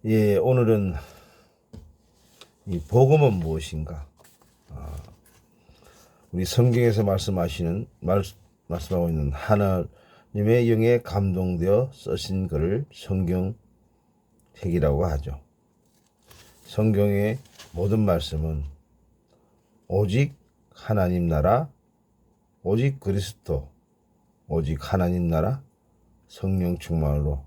예, 오늘은 이 복음은 무엇인가? 우리 성경에서 말씀하고 있는 하나님의 영에 감동되어 쓰신 글을 성경책이라고 하죠. 성경의 모든 말씀은 오직 하나님 나라, 오직 그리스도, 오직 하나님 나라, 성령 충만으로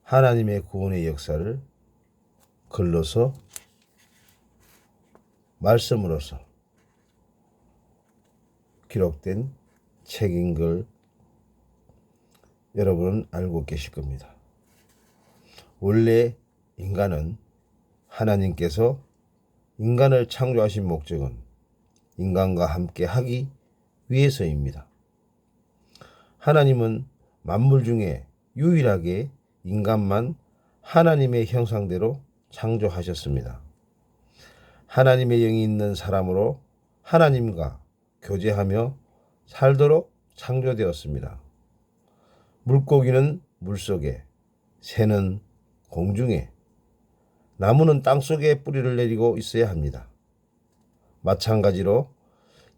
하나님의 구원의 역사를 글로서 말씀으로서 기록된 책인 걸 여러분은 알고 계실 겁니다. 원래 인간은 하나님께서 인간을 창조하신 목적은 인간과 함께 하기 위해서입니다. 하나님은 만물 중에 유일하게 인간만 하나님의 형상대로 창조하셨습니다. 하나님의 영이 있는 사람으로 하나님과 교제하며 살도록 창조되었습니다. 물고기는 물속에, 새는 공중에, 나무는 땅속에 뿌리를 내리고 있어야 합니다. 마찬가지로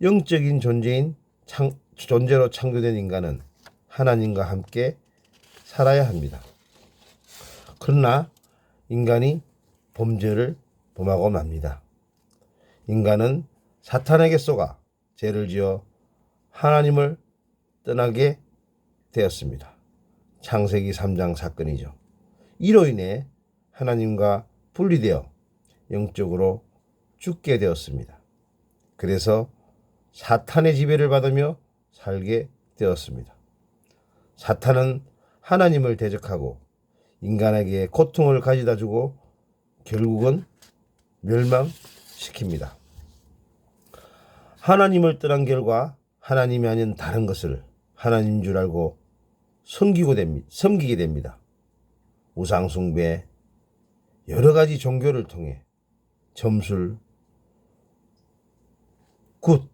영적인 존재로 창조된 인간은 하나님과 함께 살아야 합니다. 그러나 인간이 범죄를 범하고 맙니다. 인간은 사탄에게 속아 죄를 지어 하나님을 떠나게 되었습니다. 창세기 3장 사건이죠. 이로 인해 하나님과 분리되어 영적으로 죽게 되었습니다. 그래서 사탄의 지배를 받으며 살게 되었습니다. 사탄은 하나님을 대적하고 인간에게 고통을 가져다 주고 결국은 멸망시킵니다. 하나님을 떠난 결과 하나님이 아닌 다른 것을 하나님인 줄 알고 섬기게 됩니다. 우상숭배, 여러 가지 종교를 통해 점술, 굿,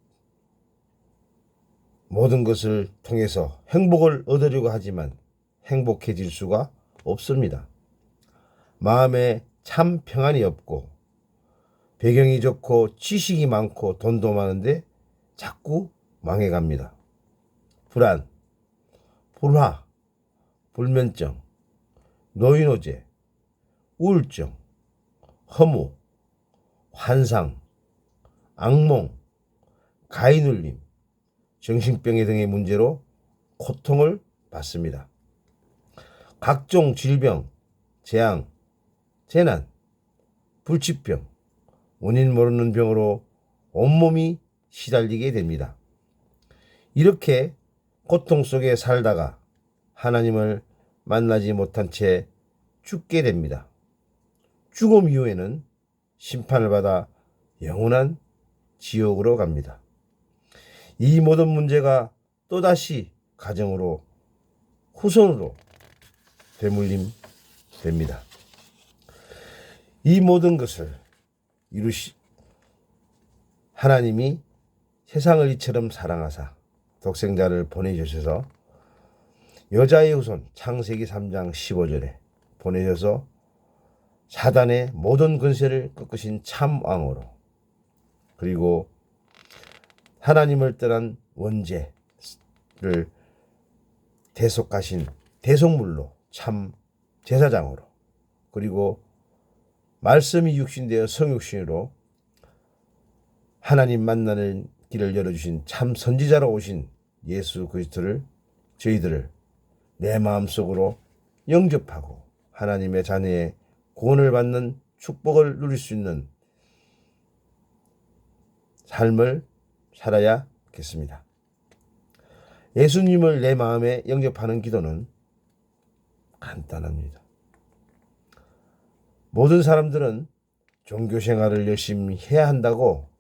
모든 것을 통해서 행복을 얻으려고 하지만 행복해질 수가 없습니다. 마음에 참 평안이 없고 배경이 좋고 지식이 많고 돈도 많은데 자꾸 망해갑니다. 불안, 불화, 불면증, 노인호재, 우울증, 허무, 환상, 악몽, 가위눌림, 정신병 등의 문제로 고통을 받습니다. 각종 질병, 재앙, 재난, 불치병, 원인 모르는 병으로 온몸이 시달리게 됩니다. 이렇게 고통 속에 살다가 하나님을 만나지 못한 채 죽게 됩니다. 죽음 이후에는 심판을 받아 영원한 지옥으로 갑니다. 이 모든 문제가 또다시 가정으로 후손으로 되물림됩니다. 이 모든 것을 하나님이 세상을 이처럼 사랑하사 독생자를 보내주셔서 여자의 후손 창세기 3장 15절에 보내셔서 사단의 모든 권세를 꺾으신 참 왕으로, 그리고 하나님을 떠난 원죄를 대속하신 대속물로 참 제사장으로, 그리고 말씀이 육신되어 성육신으로 하나님 만나는 길을 열어주신 참 선지자로 오신 예수 그리스도를 저희들을 내 마음속으로 영접하고 하나님의 자녀의 구원을 받는 축복을 누릴 수 있는 삶을 살아야겠습니다. 예수님을 내 마음에 영접하는 기도는 간단합니다. 모든 사람들은 종교 생활을 열심히 해야 한다고,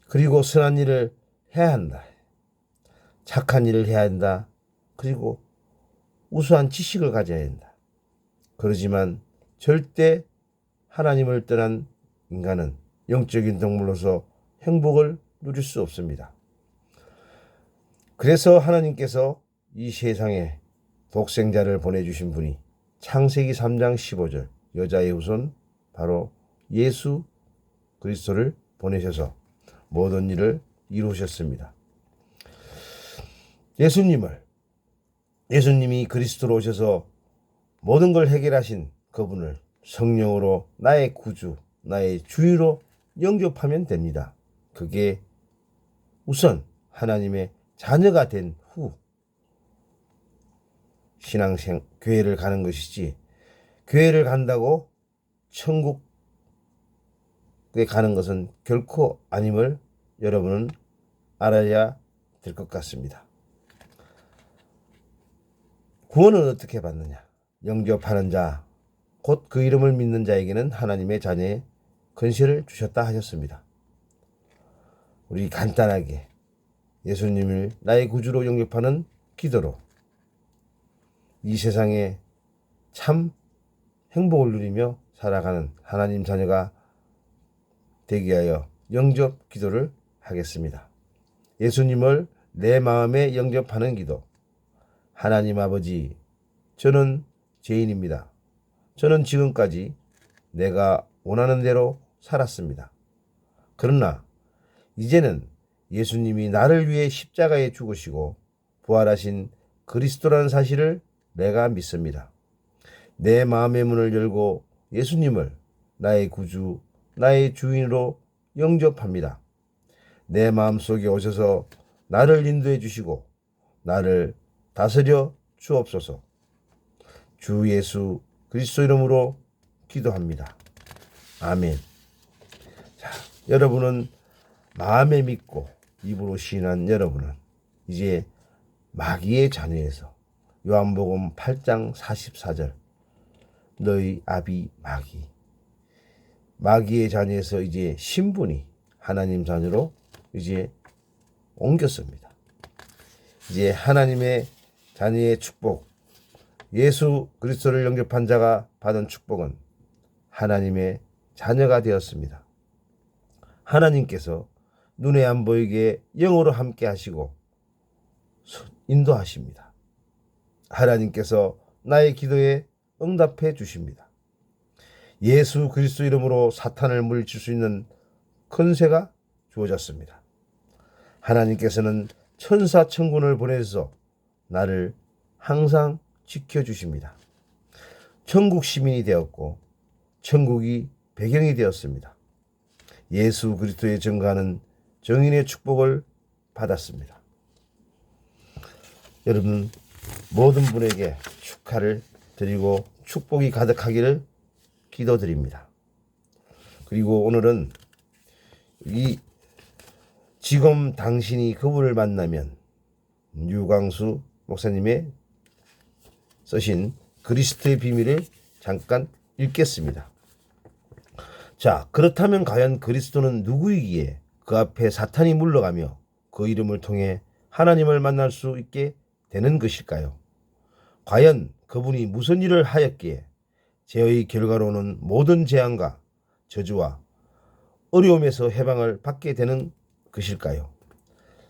그리고 선한 일을 해야 한다, 착한 일을 해야 한다, 그리고 우수한 지식을 가져야 한다. 그러지만 절대 하나님을 떠난 인간은 영적인 동물로서 행복을 누릴 수 없습니다. 그래서 하나님께서 이 세상에 독생자를 보내주신 분이 창세기 3장 15절 여자의 후손 바로 예수 그리스도를 보내셔서 모든 일을 이루셨습니다. 예수님이 그리스도로 오셔서 모든 걸 해결하신 그분을 성령으로 나의 구주, 나의 주인으로 영접하면 됩니다. 그게 우선 하나님의 자녀가 된 후 교회를 가는 것이지, 교회를 간다고 천국에 가는 것은 결코 아님을 여러분은 알아야 될 것 같습니다. 구원은 어떻게 받느냐? 영접하는 자, 곧 그 이름을 믿는 자에게는 하나님의 자녀의 권세를 주셨다 하셨습니다. 우리 간단하게 예수님을 나의 구주로 영접하는 기도로 이 세상에 참 행복을 누리며 살아가는 하나님 자녀가 되기 위하여 영접 기도를 하겠습니다. 예수님을 내 마음에 영접하는 기도. 하나님 아버지, 저는 죄인입니다. 저는 지금까지 내가 원하는 대로 살았습니다. 그러나 이제는 예수님이 나를 위해 십자가에 죽으시고 부활하신 그리스도라는 사실을 내가 믿습니다. 내 마음의 문을 열고 예수님을 나의 구주, 나의 주인으로 영접합니다. 내 마음속에 오셔서 나를 인도해 주시고 나를 다스려 주옵소서. 주 예수 그리스도 이름으로 기도합니다. 아멘. 자, 여러분은 마음에 믿고 입으로 시인한 여러분은 이제 마귀의 자녀에서 요한복음 8장 44절 너희 아비 마귀의 자녀에서 이제 신분이 하나님 자녀로 이제 옮겼습니다. 이제 하나님의 자녀의 축복, 예수 그리스도를 영접한 자가 받은 축복은 하나님의 자녀가 되었습니다. 하나님께서 눈에 안 보이게 영으로 함께 하시고 인도하십니다. 하나님께서 나의 기도에 응답해 주십니다. 예수 그리스도 이름으로 사탄을 물리칠 수 있는 권세가 주어졌습니다. 하나님께서는 천사 천군을 보내서 나를 항상 지켜주십니다. 천국 시민이 되었고 천국이 배경이 되었습니다. 예수 그리스도의 증거하는 정인의 축복을 받았습니다. 여러분 모든 분에게 축하를 드리고 축복이 가득하기를 기도드립니다. 그리고 오늘은 지금 당신이 그분을 만나면 유광수 목사님의 쓰신 그리스도의 비밀을 잠깐 읽겠습니다. 자, 그렇다면 과연 그리스도는 누구이기에 그 앞에 사탄이 물러가며 그 이름을 통해 하나님을 만날 수 있게 되는 것일까요? 과연 그분이 무슨 일을 하였기에 죄의 결과로는 모든 재앙과 저주와 어려움에서 해방을 받게 되는 것일까요?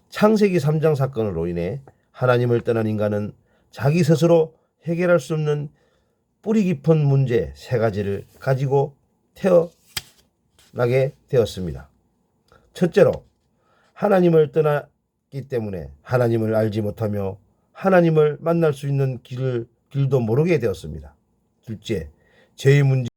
창세기 3장 사건으로 인해 하나님을 떠난 인간은 자기 스스로 해결할 수 없는 뿌리 깊은 문제 3가지를 가지고 태어나게 되었습니다. 첫째로 하나님을 떠났기 때문에 하나님을 알지 못하며 하나님을 만날 수 있는 길도 모르게 되었습니다. 둘째, 죄의 문제